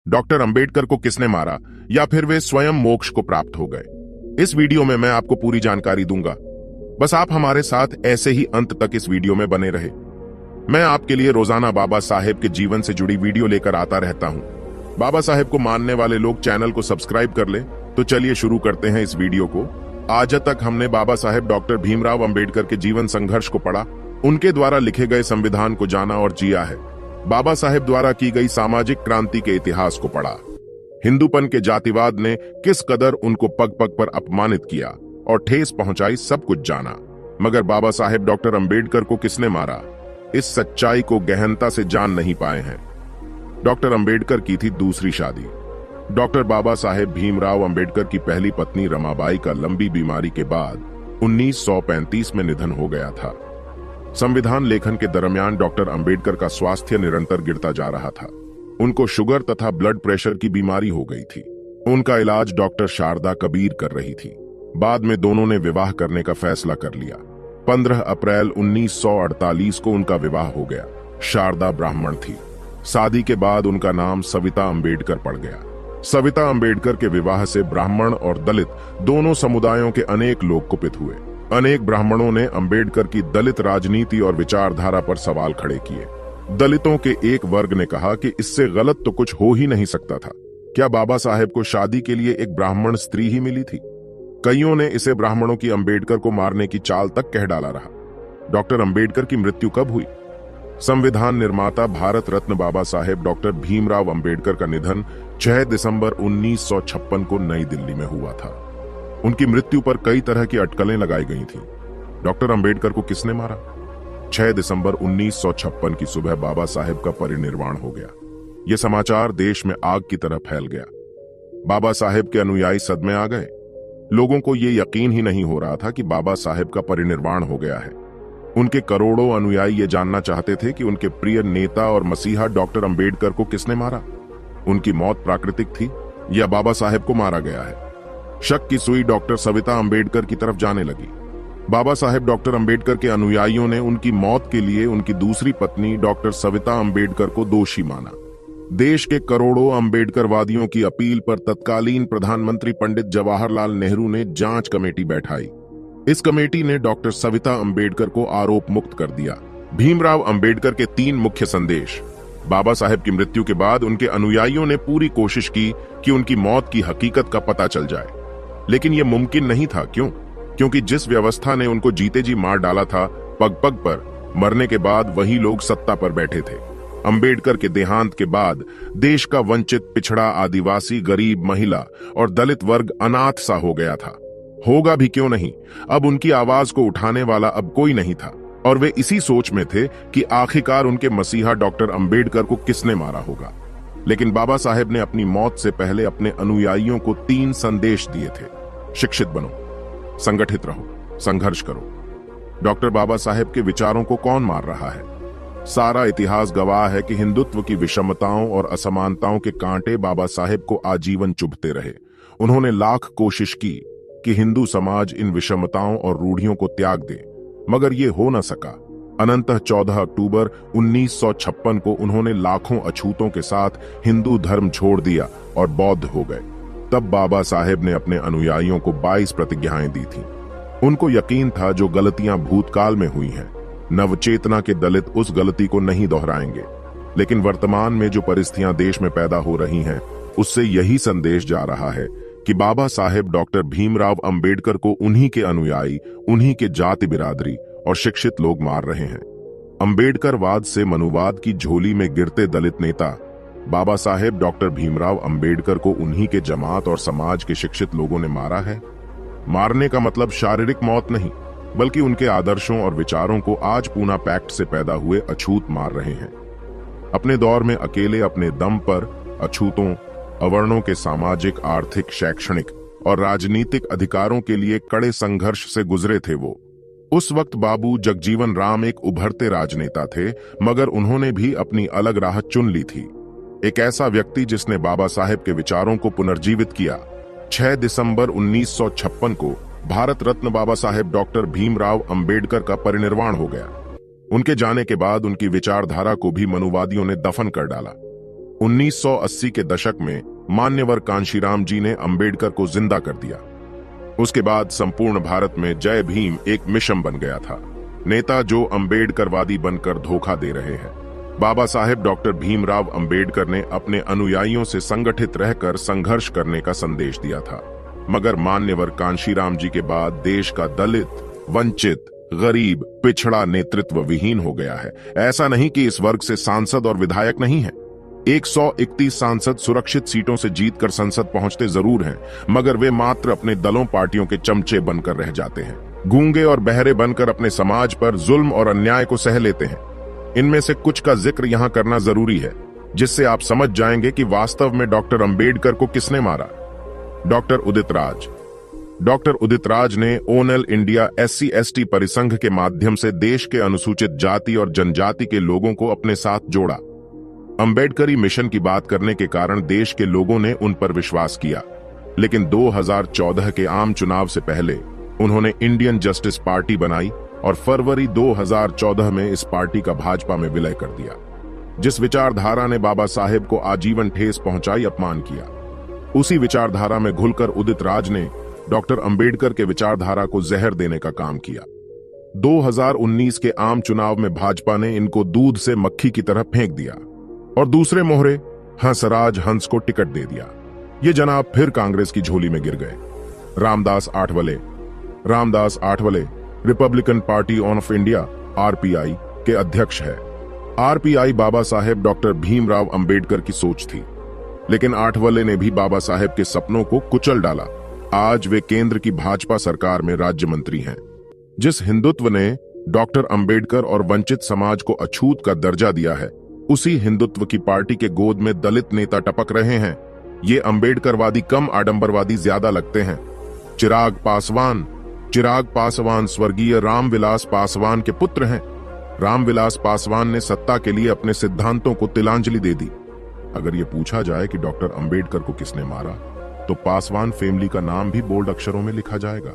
Doctor Ambedkar को किसने मारा, या फिर वे स्वयं मोक्ष को प्राप्त हो गए? इस वीडियो में मैं आपको पूरी जानकारी दूंगा। बस आप हमारे साथ ऐसे ही अंत तक इस वीडियो में बने रहे। मैं आपके लिए रोजाना बाबा साहेब के जीवन से जुड़ी वीडियो लेकर आता रहता हूं। बाबा साहेब को मानने वाले लोग चैनल को सब्सक्राइब कर ले। तो चलिए शुरू करते हैं इस वीडियो को। आज तक हमने बाबा साहेब डॉक्टर भीमराव अंबेडकर के जीवन संघर्ष को पढ़ा, उनके द्वारा लिखे गए संविधान को जाना और जिया है। बाबा साहेब द्वारा की गई सामाजिक क्रांति के इतिहास को पढ़ा। हिंदूपन के जातिवाद ने किस कदर उनको पग पग पर अपमानित किया और ठेस पहुंचाई, सब कुछ जाना। मगर बाबा साहेब डॉक्टर अंबेडकर को किसने मारा, इस सच्चाई को गहनता से जान नहीं पाए हैं। डॉक्टर अंबेडकर की थी दूसरी शादी। डॉक्टर बाबा साहेब भीमराव अंबेडकर की पहली पत्नी रमाबाई का लंबी बीमारी के बाद 1935 में निधन हो गया था। संविधान लेखन के दरमियान डॉक्टर अंबेडकर का स्वास्थ्य निरंतर गिरता जा रहा था। उनको शुगर तथा ब्लड प्रेशर की बीमारी हो गई थी। उनका इलाज डॉक्टर शारदा कबीर कर रही थी। बाद में दोनों ने विवाह करने का फैसला कर लिया। 15 अप्रैल 1948 को उनका विवाह हो गया। शारदा ब्राह्मण थी। शादी के बाद उनका नाम सविता अंबेडकर पड़ गया। सविता अंबेडकर के विवाह से ब्राह्मण और दलित दोनों समुदायों के अनेक लोग कुपित हुए। अनेक ब्राह्मणों ने अंबेडकर की दलित राजनीति और विचारधारा पर सवाल खड़े किए। दलितों के एक वर्ग ने कहा कि इससे गलत तो कुछ हो ही नहीं सकता था। क्या बाबा साहेब को शादी के लिए एक ब्राह्मण स्त्री ही मिली थी? कईयों ने इसे ब्राह्मणों की अंबेडकर को मारने की चाल तक कह डाला रहा। डॉक्टर अंबेडकर की मृत्यु कब हुई? संविधान निर्माता भारत रत्न बाबा साहेब डॉक्टर भीमराव अंबेडकर का निधन 6 दिसंबर 1956 को नई दिल्ली में हुआ था। उनकी मृत्यु पर कई तरह की अटकलें लगाई गई थी। डॉक्टर अंबेडकर को किसने मारा? 6 दिसंबर 1956 की सुबह बाबा साहेब का परिनिर्वाण हो गया। यह समाचार देश में आग की तरह फैल गया। बाबा साहेब के अनुयायी सदमे आ गए। लोगों को यह यकीन ही नहीं हो रहा था कि बाबा साहेब का परिनिर्वाण हो गया है। उनके करोड़ों अनुयायी ये जानना चाहते थे कि उनके प्रिय नेता और मसीहा डॉक्टर अंबेडकर को किसने मारा। उनकी मौत प्राकृतिक थी या बाबा साहेब को मारा गया है? शक की सुई डॉक्टर सविता अंबेडकर की तरफ जाने लगी। बाबा साहेब डॉक्टर अंबेडकर के अनुयायियों ने उनकी मौत के लिए उनकी दूसरी पत्नी डॉक्टर सविता अंबेडकर को दोषी माना। देश के करोड़ों अंबेडकरवादियों की अपील पर तत्कालीन प्रधानमंत्री पंडित जवाहरलाल नेहरू ने जांच कमेटी बैठाई। इस कमेटी ने डॉक्टर सविता अंबेडकर को आरोप मुक्त कर दिया। भीमराव अंबेडकर के 3 मुख्य संदेश। बाबा साहेब की मृत्यु के बाद उनके अनुयायियों ने पूरी कोशिश की कि उनकी मौत की हकीकत का पता चल जाए, लेकिन यह मुमकिन नहीं था। क्यों? क्योंकि जिस व्यवस्था ने उनको जीते जी मार डाला था, पग पग पर मरने के बाद वही लोग सत्ता पर बैठे थे। अंबेडकर के देहांत के बाद देश का वंचित, पिछड़ा, आदिवासी, गरीब, महिला और दलित वर्ग अनाथ सा हो गया था। होगा भी क्यों नहीं। अब उनकी आवाज को उठाने वाला अब कोई नहीं था और वे इसी सोच में थे कि आखिरकार उनके मसीहा डॉक्टर अंबेडकर को किसने मारा होगा। लेकिन बाबा साहेब ने अपनी मौत से पहले अपने अनुयायियों को 3 संदेश दिए थे। शिक्षित बनो, संगठित रहो, संघर्ष करो। डॉक्टर बाबा साहेब के विचारों को कौन मार रहा है? सारा इतिहास गवाह है कि हिंदुत्व की विषमताओं और असमानताओं के कांटे बाबा साहेब को आजीवन चुभते रहे। उन्होंने लाख कोशिश की कि हिंदू समाज इन विषमताओं और रूढ़ियों को त्याग दे, मगर ये हो न सका। अनंतः 14 अक्टूबर 1956 को उन्होंने लाखों अछूतों के साथ हिंदू धर्म छोड़ दिया और बौद्ध हो गए। तब बाबा साहेब ने अपने अनुयायियों को 22 प्रतिज्ञाएं दी थीं। उनको यकीन था जो गलतियां भूतकाल में हुई हैं, नवचेतना के दलित उस गलती को नहीं दोहराएंगे। लेकिन वर्तमान में जो परिस्थितियां देश में पैदा हो रही हैं, उससे यही संदेश जा रहा है कि बाबा साहेब डॉक्टर भीमराव अंबेडकर को उन्हीं के अनुयायी, उन्हीं के जाति बिरादरी और शिक्षित लोग मार रहे हैं। अंबेडकरवाद से मनुवाद की झोली में गिरते दलित नेता बाबा साहेब डॉक्टर भीमराव अंबेडकर को उन्हीं के जमात और समाज के शिक्षित लोगों ने मारा है। मारने का मतलब शारीरिक मौत नहीं, बल्कि उनके आदर्शों और विचारों को आज पूना पैक्ट से पैदा हुए अछूत मार रहे हैं। अपने दौर में अकेले अपने दम पर अछूतों, अवर्णों के सामाजिक, आर्थिक, शैक्षणिक और राजनीतिक अधिकारों के लिए कड़े संघर्ष से गुजरे थे वो। उस वक्त बाबू जगजीवन राम एक उभरते राजनेता थे, मगर उन्होंने भी अपनी अलग राह चुन ली थी। एक ऐसा व्यक्ति जिसने बाबा साहेब के विचारों को पुनर्जीवित किया। 6 दिसंबर 1956 को भारत रत्न बाबा साहेब डॉक्टर भीमराव अंबेडकर का परिनिर्वाण हो गया। उनके जाने के बाद उनकी विचारधारा को भी मनुवादियों ने दफन कर डाला। 1980 के दशक में मान्यवर कांशीराम जी ने अंबेडकर को जिंदा कर दिया। उसके बाद संपूर्ण भारत में जय भीम एक मिशन बन गया था। नेता जो अंबेडकरवादी बनकर धोखा दे रहे हैं। बाबा साहेब डॉक्टर भीमराव अंबेडकर ने अपने अनुयायियों से संगठित रहकर संघर्ष करने का संदेश दिया था, मगर मान्यवर कांशीराम जी के बाद देश का दलित, वंचित, गरीब, पिछड़ा नेतृत्व विहीन हो गया है। ऐसा नहीं कि इस वर्ग से सांसद और विधायक नहीं है। 131 सांसद सुरक्षित सीटों से जीतकर संसद पहुंचते जरूर हैं, मगर वे मात्र अपने दलों पार्टियों के चमचे बनकर रह जाते हैं। गूंगे और बहरे बनकर अपने समाज पर जुल्म और अन्याय को सह लेते हैं। इनमें से कुछ का जिक्र यहां करना जरूरी है, जिससे आप समझ जाएंगे कि वास्तव में डॉक्टर अंबेडकर को किसने मारा। डॉक्टर उदित राज। डॉक्टर उदित राज ने ओनल इंडिया SC/ST परिसंघ के माध्यम से देश के अनुसूचित जाति और जनजाति के लोगों को अपने साथ जोड़ा। अंबेडकरी मिशन की बात करने के कारण देश के लोगों ने उन पर विश्वास किया, लेकिन 2014 के आम चुनाव से पहले उन्होंने इंडियन जस्टिस पार्टी बनाई और फरवरी 2014 में इस पार्टी का भाजपा में विलय कर दिया। जिस विचारधारा ने बाबा साहेब को आजीवन ठेस पहुंचाई, अपमान किया, उसी विचारधारा में घुलकर उदित राज ने डॉक्टर अंबेडकर के विचारधारा को जहर देने का काम किया। 2019 के आम चुनाव में भाजपा ने इनको दूध से मक्खी की तरह फेंक दिया और दूसरे मोहरे हंसराज हंस को टिकट दे दिया। ये जनाब फिर कांग्रेस की झोली में गिर गए। Ramdas Athawale Republican party of India RPI के अध्यक्ष है। RPI बाबा साहेब डॉक्टर भीमराव अंबेडकर की सोच थी, लेकिन आठवले ने भी बाबा साहेब के सपनों को कुचल डाला। आज वे केंद्र की भाजपा सरकार में राज्य मंत्री हैं। जिस हिंदुत्व ने डॉक्टर अंबेडकर और वंचित समाज को अछूत का दर्जा दिया है, उसी हिंदुत्व की पार्टी के गोद में दलित नेता टपक रहे हैं। ये अंबेडकरवादी कम आडंबरवादी ज्यादा लगते हैं। चिराग पासवान स्वर्गीय रामविलास पासवान के पुत्र हैं। रामविलास पासवान ने सत्ता के लिए अपने सिद्धांतों को तिलांजलि दे दी। अगर ये पूछा जाए कि डॉक्टर अंबेडकर को किसने मारा, तो पासवान फैमिली का नाम भी बोल्ड अक्षरों में लिखा जाएगा।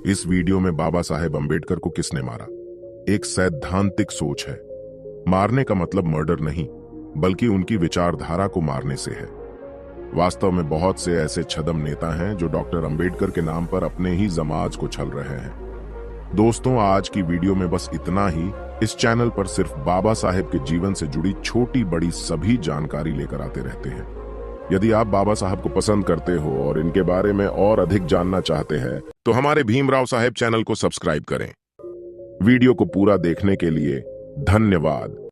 इस वीडियो में बाबा साहेब अंबेडकर को किसने मारा एक सैद्धांतिक सोच है। मारने का मतलब मर्डर नहीं, बल्कि उनकी विचारधारा को मारने से है। वास्तव में बहुत से ऐसे छद्म नेता हैं जो डॉक्टर अंबेडकर के नाम पर अपने ही समाज को छल रहे हैं। दोस्तों, आज की वीडियो में बस इतना ही। इस चैनल पर सिर्फ बाबा साहेब के जीवन से जुड़ी छोटी बड़ी सभी जानकारी लेकर आते रहते हैं। यदि आप बाबा साहब को पसंद करते हो और इनके बारे में और अधिक जानना चाहते हैं, तो हमारे भीमराव साहेब चैनल को सब्सक्राइब करें। वीडियो को पूरा देखने के लिए धन्यवाद।